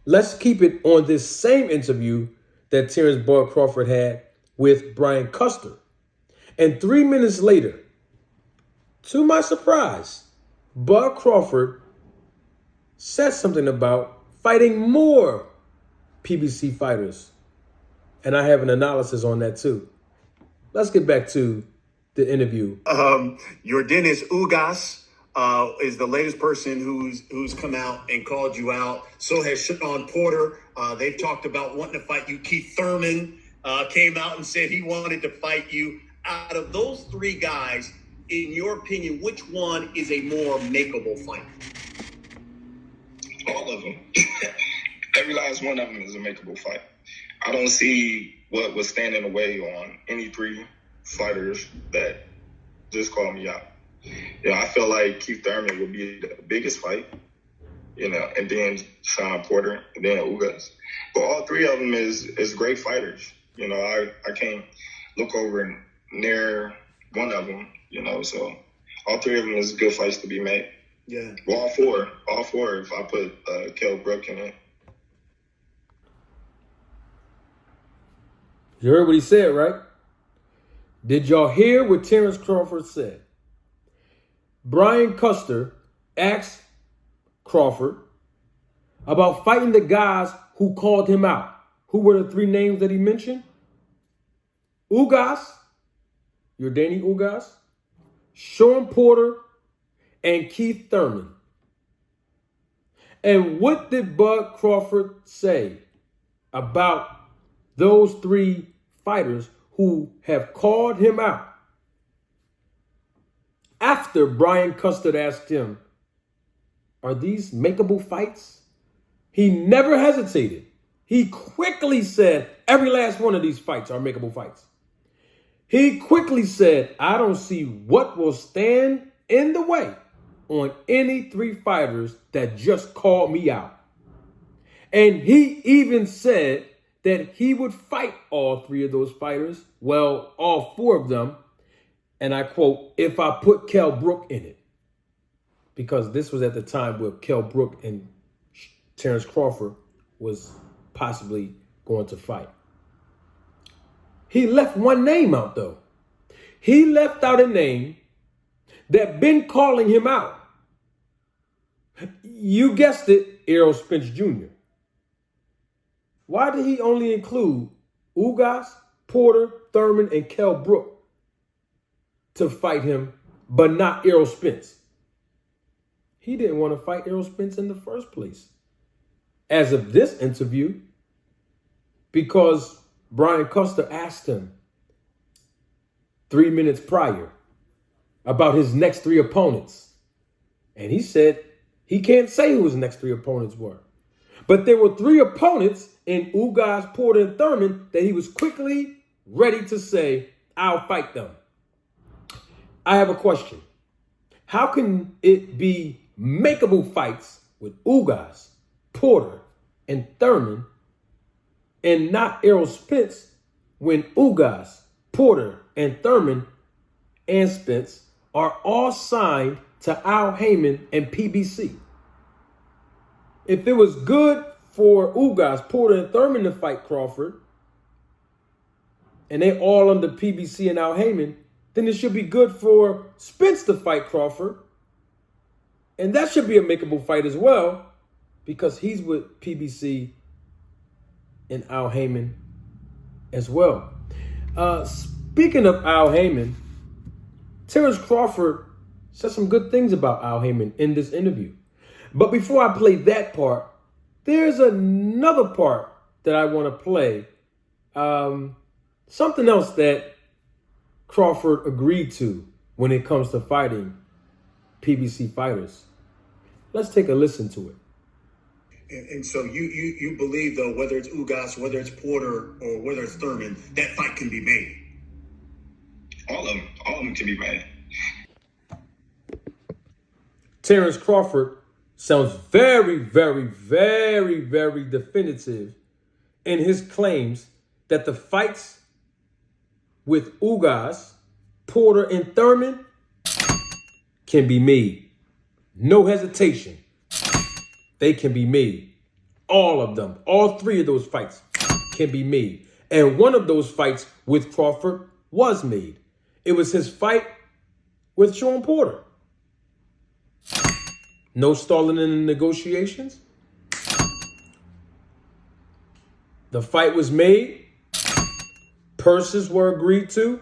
Let's keep it on this same interview that Terence Bud Crawford had with Brian Custer. And 3 minutes later, to my surprise, Bud Crawford said something about fighting more PBC fighters. And I have an analysis on that too. Let's get back to the interview. Yordenis Ugas is the latest person who's come out and called you out. So has Sean Porter. They've talked about wanting to fight you. Keith Thurman came out and said he wanted to fight you. Out of those three guys, in your opinion, which one is a more makeable fight? All of them. Every last one of them is a makeable fight. I don't see what would stand in the way on any three fighters that just called me out. I feel like Keith Thurman would be the biggest fight, and then Sean Porter, and then Ugas. But all three of them is great fighters. I can't look over and near one of them, so all three of them is good fights to be made. Yeah. Well, all four if I put Kell Brook in it. You heard what he said, right? Did y'all hear what Terence Crawford said? Brian Custer asked Crawford about fighting the guys who called him out. Who were the three names that he mentioned? Ugas, Yordenis Ugas, Sean Porter, and Keith Thurman. And what did Bud Crawford say about those three fighters who have called him out? After Brian Custer asked him, are these makeable fights? He never hesitated. He quickly said, every last one of these fights are makeable fights. He quickly said, I don't see what will stand in the way on any three fighters that just called me out. And he even said that he would fight all three of those fighters. Well, all four of them. And I quote, if I put Kell Brook in it. Because this was at the time where Kell Brook and Terence Crawford was possibly going to fight. He left one name out, though. He left out a name that been calling him out. You guessed it, Errol Spence Jr. Why did he only include Ugas, Porter, Thurman, and Kell Brook to fight him, but not Errol Spence? He didn't want to fight Errol Spence in the first place. As of this interview, because Brian Custer asked him 3 minutes prior about his next three opponents. And he said he can't say who his next three opponents were. But there were three opponents in Ugas, Porter, and Thurman that he was quickly ready to say, I'll fight them. I have a question. How can it be makeable fights with Ugas, Porter, and Thurman and not Errol Spence when Ugas, Porter, and Thurman and Spence are all signed to Al Haymon and PBC? If it was good for Ugas, Porter, and Thurman to fight Crawford, and they all under PBC and Al Haymon, then it should be good for Spence to fight Crawford. And that should be a makeable fight as well, because he's with PBC and Al Haymon as well. Speaking of Al Haymon, Terence Crawford said some good things about Al Haymon in this interview. But before I play that part, there's another part that I want to play. Something else that Crawford agreed to when it comes to fighting PBC fighters. Let's take a listen to it. And so you believe, though, whether it's Ugas, whether it's Porter, or whether it's Thurman, that fight can be made? All of them can be made. Terence Crawford sounds very, very, very, very definitive in his claims that the fights with Ugas, Porter, and Thurman can be made. No hesitation. They can be made. all of them. All three of those fights can be made. And one of those fights with Crawford was made. It was his fight with Sean Porter. No stalling in the negotiations. The fight was made. Purses were agreed to.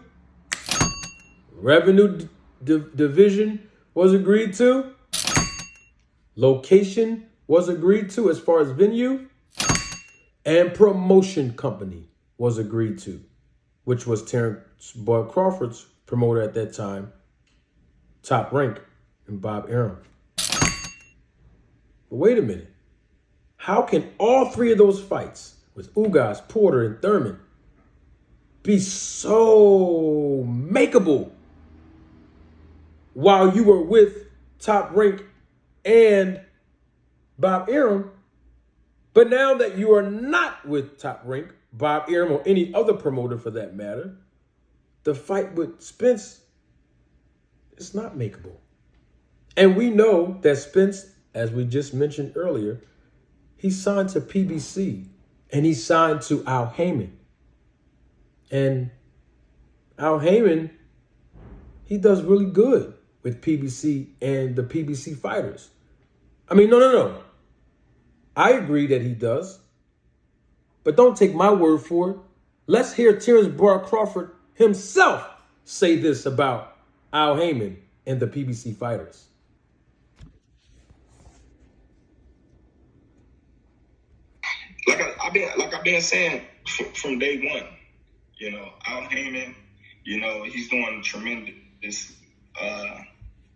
Revenue division was agreed to. Location was agreed to as far as venue. And promotion company was agreed to, which was Terence Bud Crawford's promoter at that time, Top Rank, and Bob Arum. But wait a minute. How can all three of those fights with Ugas, Porter, and Thurman be so makeable while you were with Top Rank and Bob Arum? But now that you are not with Top Rank, Bob Arum, or any other promoter for that matter, the fight with Spence is not makeable. And we know that Spence, as we just mentioned earlier, he signed to PBC and he signed to Al Haymon. And Al Haymon, he does really good with PBC and the PBC fighters. I mean, no. I agree that he does. But don't take my word for it. Let's hear Terence Bud Crawford himself say this about Al Haymon and the PBC fighters. I've been saying from day one, Al Haymon, he's doing tremendous,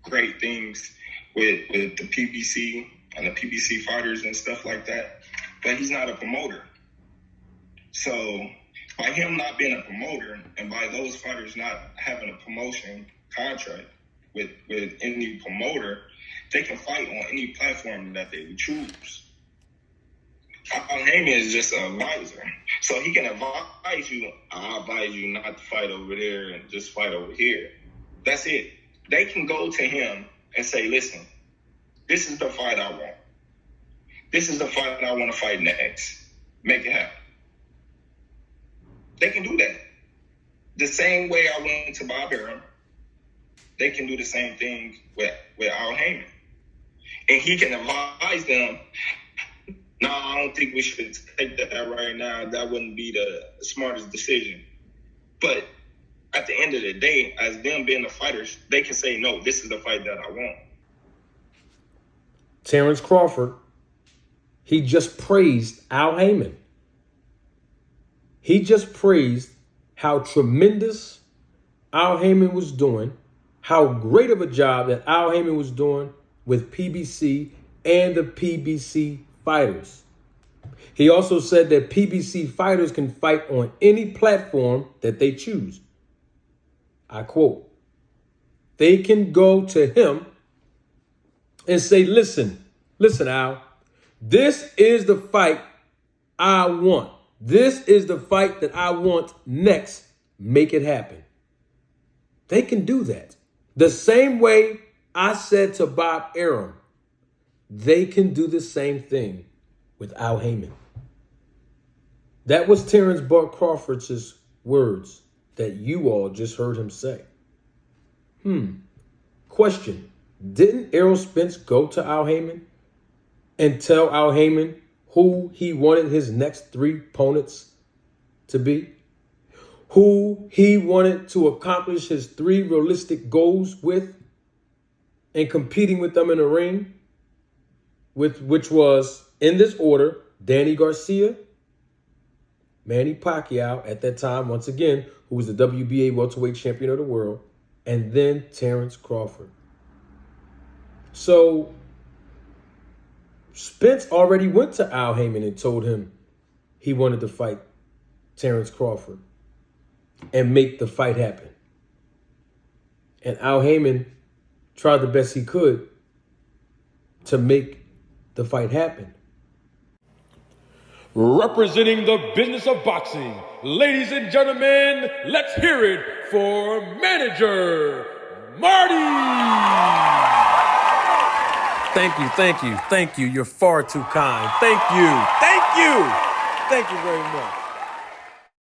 great things with the PBC and the PBC fighters and stuff like that. But he's not a promoter. So by him not being a promoter and by those fighters not having a promotion contract with any promoter, they can fight on any platform that they would choose. Al Haymon is just an advisor. So he can advise you, I advise you not to fight over there and just fight over here. That's it. They can go to him and say, listen, this is the fight I want. This is the fight I want to fight next. Make it happen. They can do that. The same way I went to Bob Arum, they can do the same thing with Al Haymon. And he can advise them, no, I don't think we should take that right now. That wouldn't be the smartest decision. But at the end of the day, as them being the fighters, they can say, no, this is the fight that I want. Terence Crawford, he just praised Al Haymon. He just praised how tremendous Al Haymon was doing, how great of a job that Al Haymon was doing with PBC and the PBC fighters. He also said that PBC fighters can fight on any platform that they choose. I quote, they can go to him and say, listen, Al, this is the fight I want. This is the fight that I want next. Make it happen. They can do that. The same way I said to Bob Arum, they can do the same thing with Al Haymon. That was Terence Bud Crawford's words that you all just heard him say. Question. Didn't Errol Spence go to Al Haymon and tell Al Haymon who he wanted his next three opponents to be? Who he wanted to accomplish his three realistic goals with and competing with them in the ring? Which was, in this order, Danny Garcia, Manny Pacquiao at that time, once again, who was the WBA welterweight champion of the world, and then Terence Crawford. So Spence already went to Al Haymon and told him he wanted to fight Terence Crawford and make the fight happen. And Al Haymon tried the best he could to make the fight happen. Representing the business of boxing, ladies and gentlemen, let's hear it for manager Marty. Thank you. You're far too kind. Thank you. Thank you very much.